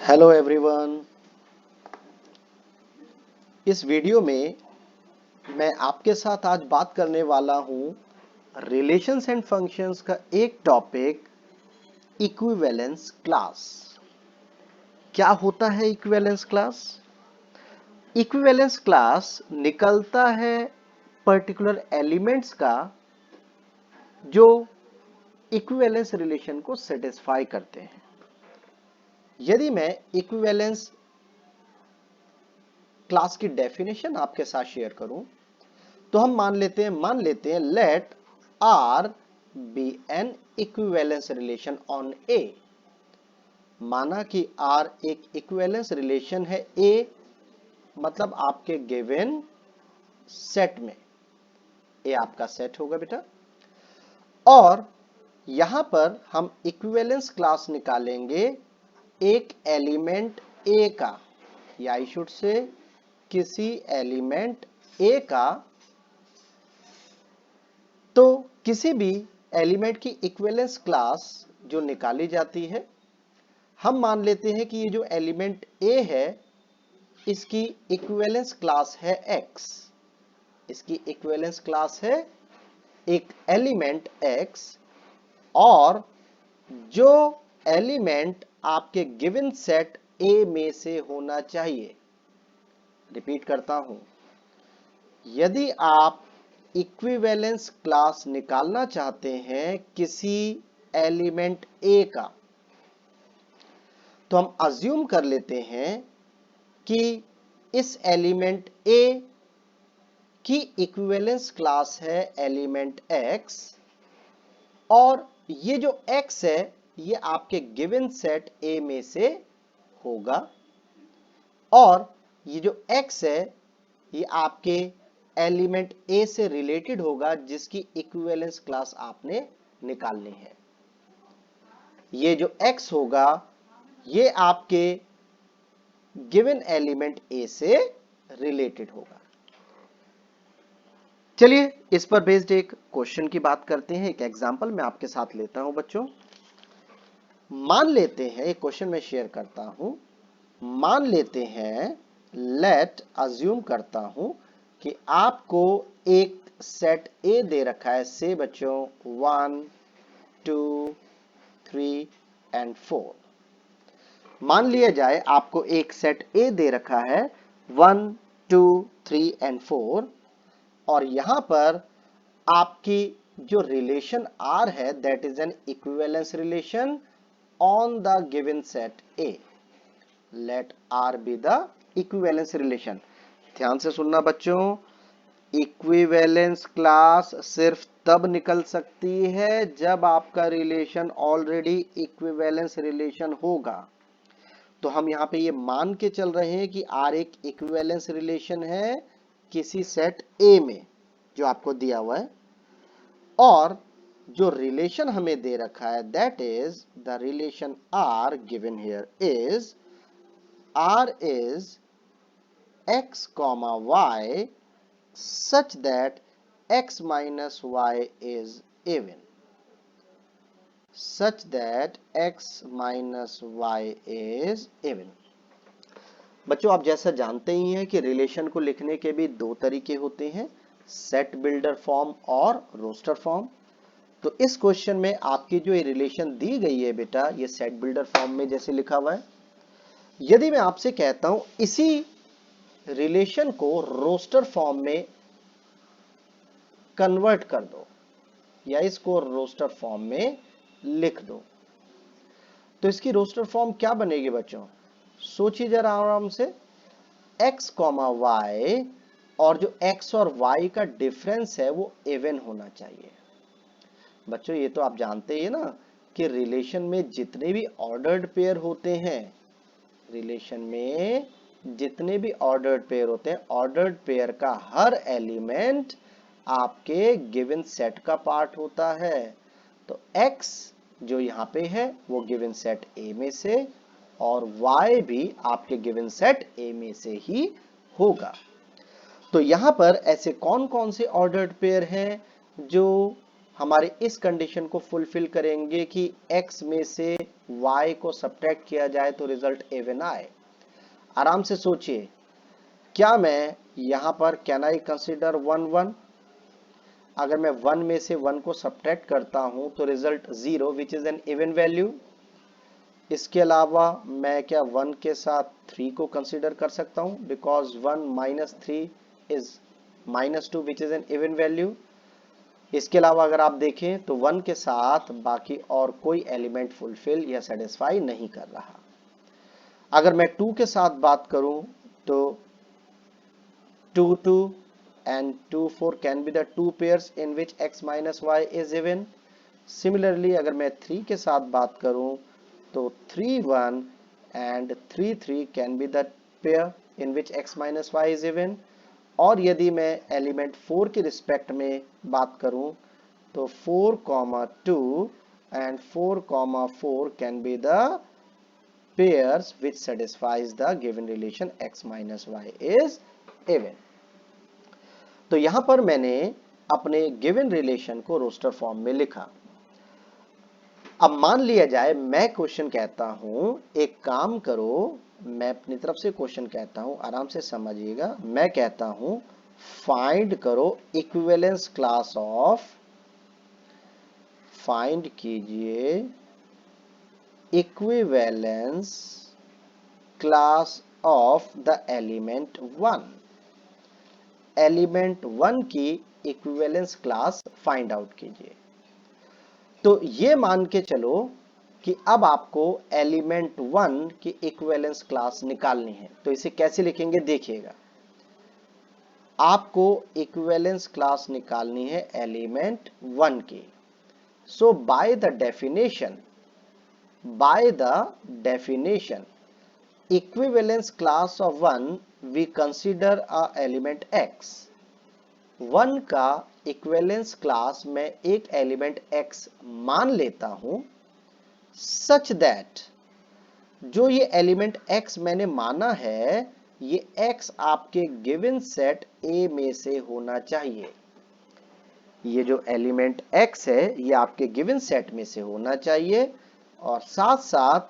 Hello everyone. इस video में मैं आपके साथ आज बात करने वाला हूं रिलेशंस एंड फंक्शंस का एक टॉपिक इक्विवेलेंस क्लास। क्या होता है इक्विवेलेंस क्लास? इक्विवेलेंस क्लास निकलता है पर्टिकुलर एलिमेंट्स का जो इक्विवेलेंस रिलेशन को सेटिस्फाई करते हैं। यदि मैं इक्विवेलेंस क्लास की डेफिनेशन आपके साथ शेयर करूं तो हम मान लेते हैं let R be an equivalence relation on A. माना कि आर एक इक्विवेलेंस रिलेशन है ए, मतलब आपके गिवन सेट में ए आपका सेट होगा बेटा। और यहां पर हम इक्विवेलेंस क्लास निकालेंगे एक एलिमेंट ए का, या आई शुड से किसी एलिमेंट ए का। तो किसी भी एलिमेंट की इक्विवेलेंस क्लास जो निकाली जाती है, हम मान लेते हैं कि ये जो एलिमेंट ए है इसकी इक्विवेलेंस क्लास है x। इसकी इक्विवेलेंस क्लास है एक एलिमेंट x, और जो एलिमेंट आपके गिवन सेट a में से होना चाहिए। रिपीट करता हूं, यदि आप इक्विवेलेंस क्लास निकालना चाहते हैं किसी एलिमेंट ए का, तो हम अज्यूम कर लेते हैं कि इस एलिमेंट ए की इक्विवेलेंस क्लास है एलिमेंट x, और ये जो x है ये आपके गिवन सेट a में से होगा, और ये जो x है ये आपके एलिमेंट a से रिलेटेड होगा जिसकी इक्विवेलेंस क्लास आपने निकालनी है। ये जो x होगा ये आपके गिवन एलिमेंट a से रिलेटेड होगा। चलिए इस पर बेस्ड एक क्वेश्चन की बात करते हैं। एक एग्जांपल मैं आपके साथ लेता हूं बच्चों। मान लेते हैं, एक क्वेश्चन मैं शेयर करता हूं। मान लेते हैं, लेट अज्यूम करता हूं कि आपको एक सेट ए दे रखा है, से बच्चों 1 2 3 एंड 4। मान लिया जाए आपको एक सेट ए दे रखा है 1 2 3 एंड 4, और यहां पर आपकी जो रिलेशन आर है that is an equivalence relation on the given set A. Let R be the equivalence relation. ध्यान से सुनना बच्चों, इक्विवेलेंस क्लास सिर्फ तब निकल सकती है जब आपका रिलेशन ऑलरेडी इक्विवेलेंस रिलेशन होगा। तो हम यहां पे ये मान के चल रहे हैं कि आर एक इक्विवेलेंस रिलेशन है किसी सेट ए में जो आपको दिया हुआ है, और जो रिलेशन हमें दे रखा है that is the relation R given here is R is x comma y such that x minus y is even, such that x minus y is even। बच्चों आप जैसा जानते ही हैं कि रिलेशन को लिखने के भी दो तरीके होते हैं, सेट बिल्डर फॉर्म और रोस्टर फॉर्म। तो इस क्वेश्चन में आपकी जो ये रिलेशन दी गई है बेटा, ये सेट बिल्डर फॉर्म में जैसे लिखा हुआ है। यदि मैं आपसे कहता हूं इसी रिलेशन को रोस्टर फॉर्म में कन्वर्ट कर दो, या इसको रोस्टर फॉर्म में लिख दो, तो इसकी रोस्टर फॉर्म क्या बनेगी बच्चों? सोचिए जरा आराम से। x कॉमा वाई, और जो x और y का डिफरेंस है वो इवन होना चाहिए। बच्चों ये तो आप जानते ही ना कि रिलेशन में जितने भी ऑर्डर्ड पेयर होते हैं, रिलेशन में जितने भी ऑर्डर्ड पेयर होते हैं, ऑर्डर्ड पेयर का हर एलिमेंट आपके गिवन सेट का पार्ट होता है। तो x जो यहाँ पे है वो गिवन सेट A में से, और y भी आपके गिवन सेट A में से ही होगा। तो यहां पर ऐसे कौन कौन से ऑर्डर्ड पेयर हैं जो हमारे इस कंडीशन को फुलफिल करेंगे कि x में से y को सब्ट्रैक्ट किया जाए तो रिजल्ट इवन आए। आराम से सोचिए, क्या मैं यहां पर कैन आई कंसिडर 1 1? अगर मैं 1 में से 1 को सब्ट्रैक्ट करता हूं तो result 0 which is an even value. इसके अलावा मैं क्या 1 के साथ 3 को कंसिडर कर सकता हूं, because 1 minus 3 is -2 which is an even value. इसके अलावा अगर आप देखें तो 1 के साथ बाकी और कोई एलिमेंट फुलफिल या सेटिस्फाई नहीं कर रहा। अगर मैं 2 के साथ बात करूं तो 2 2 and 2 4 can be the two pairs in which x minus y is even. Similarly अगर मैं 3 के साथ बात करूं तो 3 1 and 3 3 can be the pair in which x minus y is even. और यदि मैं एलिमेंट 4 की रिस्पेक्ट में बात करूं तो 4 2 and 4 4 can be the pairs which satisfies the given relation x minus y is even. तो यहां पर मैंने अपने गिवन रिलेशन को रोस्टर फॉर्म में लिखा। अब मान लिया जाए मैं क्वेश्चन कहता हूं एक काम करो, मैं अपनी तरफ से क्वेश्चन कहता हूं, आराम से समझिएगा। मैं कहता हूं फाइंड करो इक्विवेलेंस क्लास ऑफ, फाइंड कीजिए equivalence class of the element 1। Element 1 की इक्विवेलेंस क्लास फाइंड आउट कीजिए। तो ये मान के चलो कि अब आपको एलिमेंट 1 की इक्विवेलेंस क्लास निकालनी है। तो इसे कैसे लिखेंगे देखिएगा। आपको इक्विवेलेंस क्लास निकालनी है एलिमेंट 1 की। So by the definition equivalence class of 1 we consider a element x। 1 का equivalence class मैं एक एलिमेंट x मान लेता हूं such that जो ये एलिमेंट x मैंने माना है ये x आपके गिवन सेट A में से होना चाहिए। ये जो एलिमेंट x है ये आपके गिवन सेट में से होना चाहिए और साथ साथ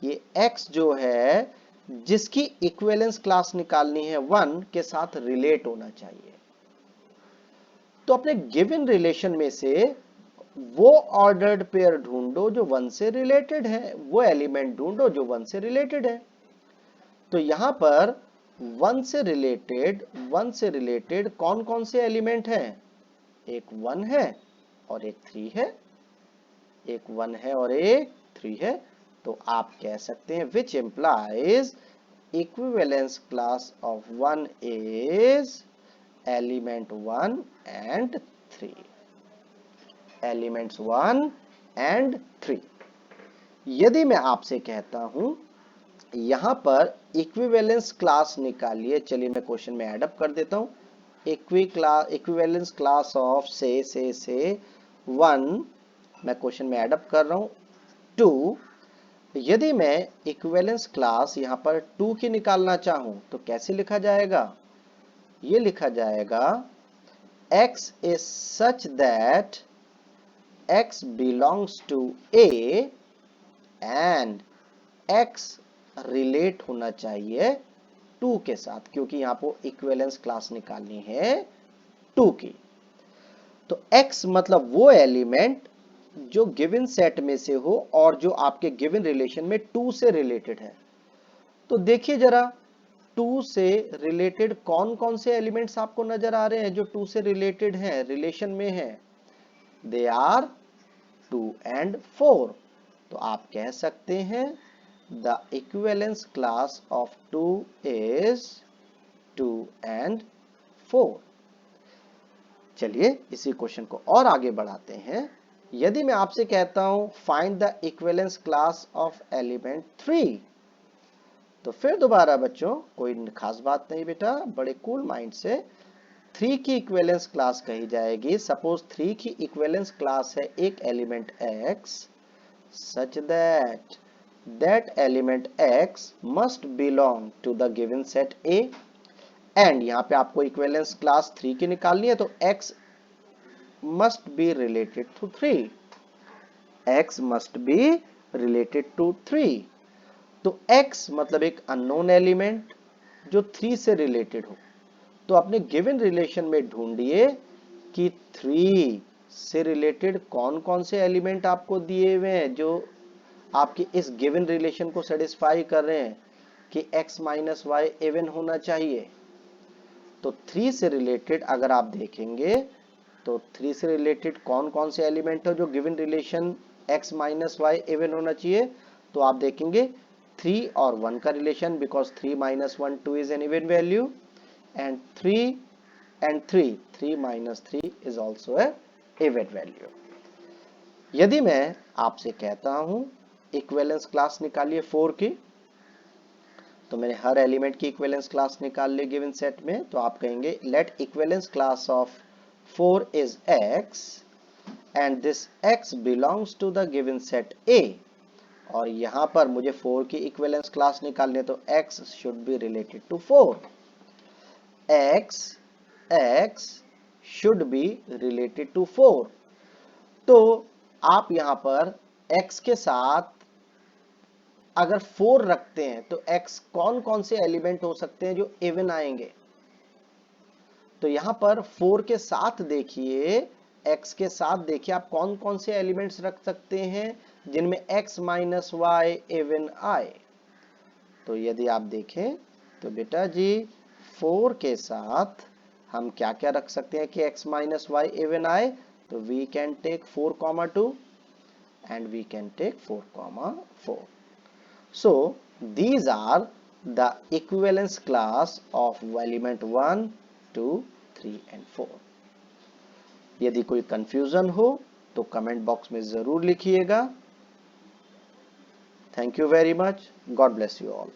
ये x जो है जिसकी इक्विवेलेंस क्लास निकालनी है 1 के साथ रिलेट होना चाहिए। तो अपने गिवन रिलेशन में से वो ऑर्डर्ड पेयर ढूंढो जो 1 से रिलेटेड है, वो एलिमेंट ढूंढो जो 1 से रिलेटेड है। तो यहां पर 1 से रिलेटेड कौन कौन से एलिमेंट हैं? एक 1 है और एक 3 है, एक 1 है और एक 3 है। तो आप कह सकते हैं which implies equivalence class of 1 is element 1 and 3, elements 1 and 3। यदि मैं आपसे कहता हूं यहां पर इक्विवेलेंस क्लास निकालिए, चलिए मैं क्वेश्चन में एड अप कर देता हूं। इक्विवेलेंस क्लास ऑफ से 1 मैं क्वेश्चन में एड अप कर रहा हूं 2। यदि मैं इक्विवेलेंस क्लास यहां पर 2 की निकालना चाहूं तो कैसे लिखा जाएगा? ये लिखा जाएगा x is such that x belongs to A and x relate होना चाहिए 2 के साथ, क्योंकि यहां पर इक्विवेलेंस क्लास निकालनी है 2 की। तो x मतलब वो एलिमेंट जो गिवन सेट में से हो और जो आपके गिवन रिलेशन में 2 से रिलेटेड है। तो देखिए जरा 2 से रिलेटेड कौन कौन से एलिमेंट्स आपको नजर आ रहे हैं जो 2 से रिलेटेड हैं, रिलेशन में हैं? They are 2 and 4। तो आप कह सकते हैं the equivalence class of 2 is 2 and 4। चलिए इसी क्वेश्चन को और आगे बढ़ाते हैं। यदि मैं आपसे कहता हूं find the equivalence class of element 3, तो फिर दोबारा बच्चों कोई खास बात नहीं बेटा, बड़े कूल माइंड से 3 की इक्विवेलेंस क्लास कही जाएगी। सपोज 3 की इक्विवेलेंस क्लास है एक element x such that that element x must belong to the given set A। And यहां पे आपको इक्विवेलेंस क्लास 3 की निकालनी है तो x must be related to 3. x must be related to 3. तो x मतलब एक अननोन एलिमेंट जो 3 से रिलेटेड हो। तो अपने गिवन रिलेशन में ढूंढिए कि 3 से रिलेटेड कौन कौन से एलिमेंट आपको दिए हुए हैं जो आपके इस गिवन रिलेशन को सेटिस्फाई कर रहे हैं कि x माइनस वाई इवन होना चाहिए। तो 3 से रिलेटेड अगर आप देखेंगे तो 3 से रिलेटेड कौन कौन से एलिमेंट है जो given relation x minus y even होना चाहिए। तो आप देखेंगे 3 और 1 का relation, because 3 minus 1 2 is an even value, and 3 and 3 minus 3 is also a even value. यदि मैं आपसे कहता हूं इक्विवेलेंस क्लास निकालिए 4 की, तो मैंने हर एलिमेंट की इक्विवेलेंस क्लास निकाल ली गिवन सेट में। तो आप कहेंगे let equivalence class of 4 is x and this x belongs to the given set A। और यहां पर मुझे 4 की इक्विवेलेंस क्लास निकालनी है, तो x should be related to 4। x should be related to 4। तो आप यहां पर x के साथ अगर 4 रखते हैं तो x कौन कौन से एलिमेंट हो सकते हैं जो इवन आएंगे। तो यहां पर 4 के साथ देखिए, x के साथ देखिए आप कौन कौन से एलिमेंट्स रख सकते हैं जिनमें x माइनस वाई इवन आए। तो यदि आप देखें तो बेटा जी 4 के साथ हम क्या क्या रख सकते हैं कि x माइनस वाई इवन आए। तो we can take 4,2 and we can take 4,4। So these are the equivalence class of element 1, 2, 3 and 4। यदि कोई कंफ्यूजन हो तो कमेंट बॉक्स में जरूर लिखिएगा। Thank you very much. God bless you all.